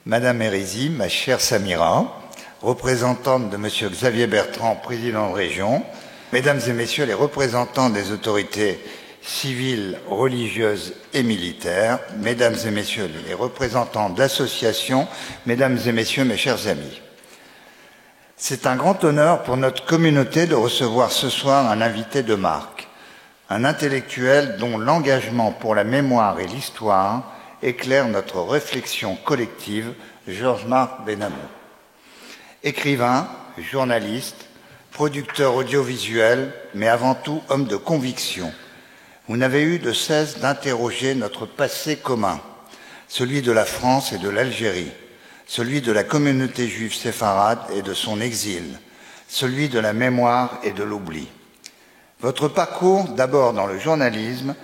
Madame Hérézy, ma chère Samira, représentante de Monsieur Xavier Bertrand, président de région, Mesdames et Messieurs les représentants des autorités civiles, religieuses et militaires, Mesdames et Messieurs les représentants d'associations, Mesdames et Messieurs mes chers amis. C'est un grand honneur pour notre communauté de recevoir ce soir un invité de marque, un intellectuel dont l'engagement pour la mémoire et l'histoire éclaire notre réflexion collective, Georges-Marc Benamou. Écrivain, journaliste, producteur audiovisuel, mais avant tout homme de conviction, vous n'avez eu de cesse d'interroger notre passé commun, celui de la France et de l'Algérie, celui de la communauté juive séfarade et de son exil, celui de la mémoire et de l'oubli. Votre parcours, d'abord dans le journalisme,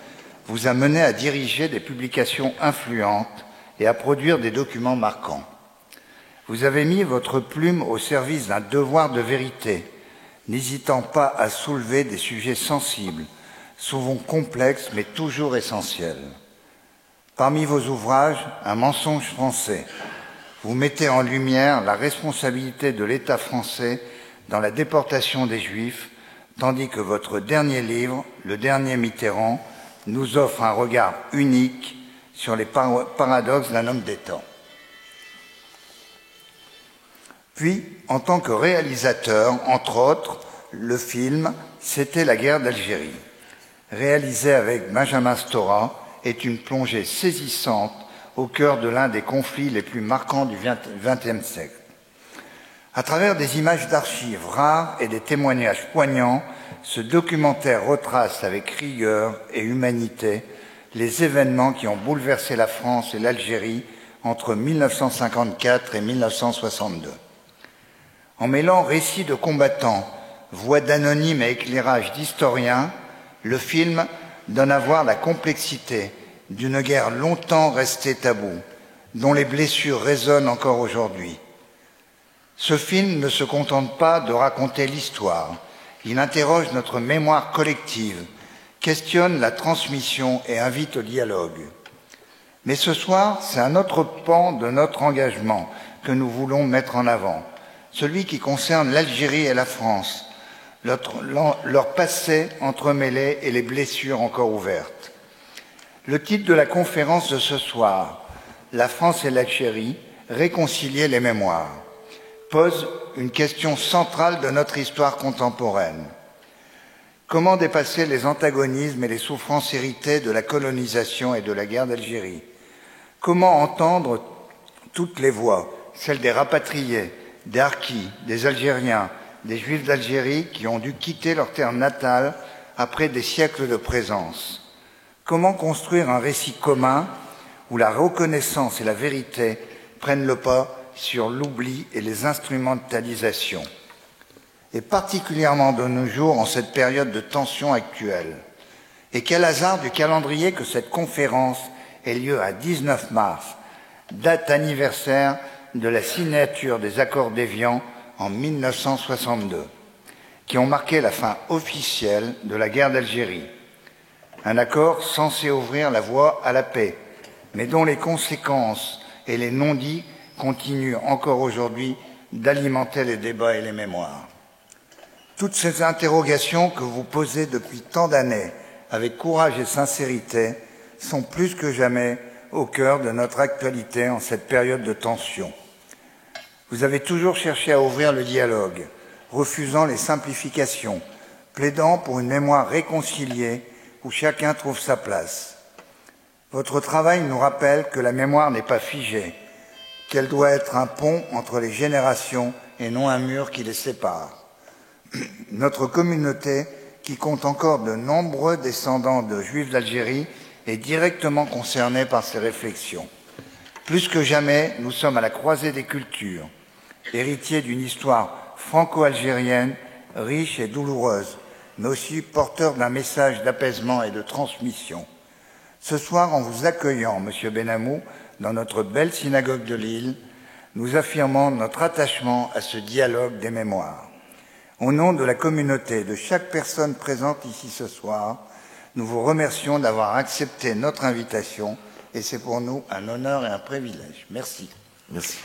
vous a mené à diriger des publications influentes et à produire des documents marquants. Vous avez mis votre plume au service d'un devoir de vérité, n'hésitant pas à soulever des sujets sensibles, souvent complexes mais toujours essentiels. Parmi vos ouvrages, Un mensonge français, vous mettez en lumière la responsabilité de l'État français dans la déportation des Juifs, tandis que votre dernier livre, Le dernier Mitterrand, nous offre un regard unique sur les paradoxes d'un homme des temps. Puis, en tant que réalisateur, entre autres, le film « C'était la guerre d'Algérie », réalisé avec Benjamin Stora, est une plongée saisissante au cœur de l'un des conflits les plus marquants du XXe siècle. À travers des images d'archives rares et des témoignages poignants, ce documentaire retrace avec rigueur et humanité les événements qui ont bouleversé la France et l'Algérie entre 1954 et 1962. En mêlant récits de combattants, voix d'anonymes et éclairages d'historiens, le film donne à voir la complexité d'une guerre longtemps restée taboue, dont les blessures résonnent encore aujourd'hui. Ce film ne se contente pas de raconter l'histoire, il interroge notre mémoire collective, questionne la transmission et invite au dialogue. Mais ce soir, c'est un autre pan de notre engagement que nous voulons mettre en avant, celui qui concerne l'Algérie et la France, leur passé entremêlé et les blessures encore ouvertes. Le titre de la conférence de ce soir, La France et l'Algérie, réconcilier les mémoires, pose une question centrale de notre histoire contemporaine. Comment dépasser les antagonismes et les souffrances héritées de la colonisation et de la guerre d'Algérie? Comment entendre toutes les voix, celles des rapatriés, des harkis, des Algériens, des Juifs d'Algérie qui ont dû quitter leur terre natale après des siècles de présence? Comment construire un récit commun où la reconnaissance et la vérité prennent le pas sur l'oubli et les instrumentalisations, et particulièrement de nos jours en cette période de tension actuelle. Et quel hasard du calendrier que cette conférence ait lieu à 19 mars, date anniversaire de la signature des accords d'Évian en 1962, qui ont marqué la fin officielle de la guerre d'Algérie. Un accord censé ouvrir la voie à la paix, mais dont les conséquences et les non-dits continue encore aujourd'hui d'alimenter les débats et les mémoires. Toutes ces interrogations que vous posez depuis tant d'années avec courage et sincérité sont plus que jamais au cœur de notre actualité en cette période de tension. Vous avez toujours cherché à ouvrir le dialogue, refusant les simplifications, plaidant pour une mémoire réconciliée où chacun trouve sa place. Votre travail nous rappelle que la mémoire n'est pas figée, qu'elle doit être un pont entre les générations et non un mur qui les sépare. Notre communauté, qui compte encore de nombreux descendants de Juifs d'Algérie, est directement concernée par ces réflexions. Plus que jamais, nous sommes à la croisée des cultures, héritiers d'une histoire franco-algérienne riche et douloureuse, mais aussi porteurs d'un message d'apaisement et de transmission. Ce soir, en vous accueillant, Monsieur Benamou, dans notre belle synagogue de Lille, nous affirmons notre attachement à ce dialogue des mémoires. Au nom de la communauté, de chaque personne présente ici ce soir, nous vous remercions d'avoir accepté notre invitation et c'est pour nous un honneur et un privilège. Merci. Merci.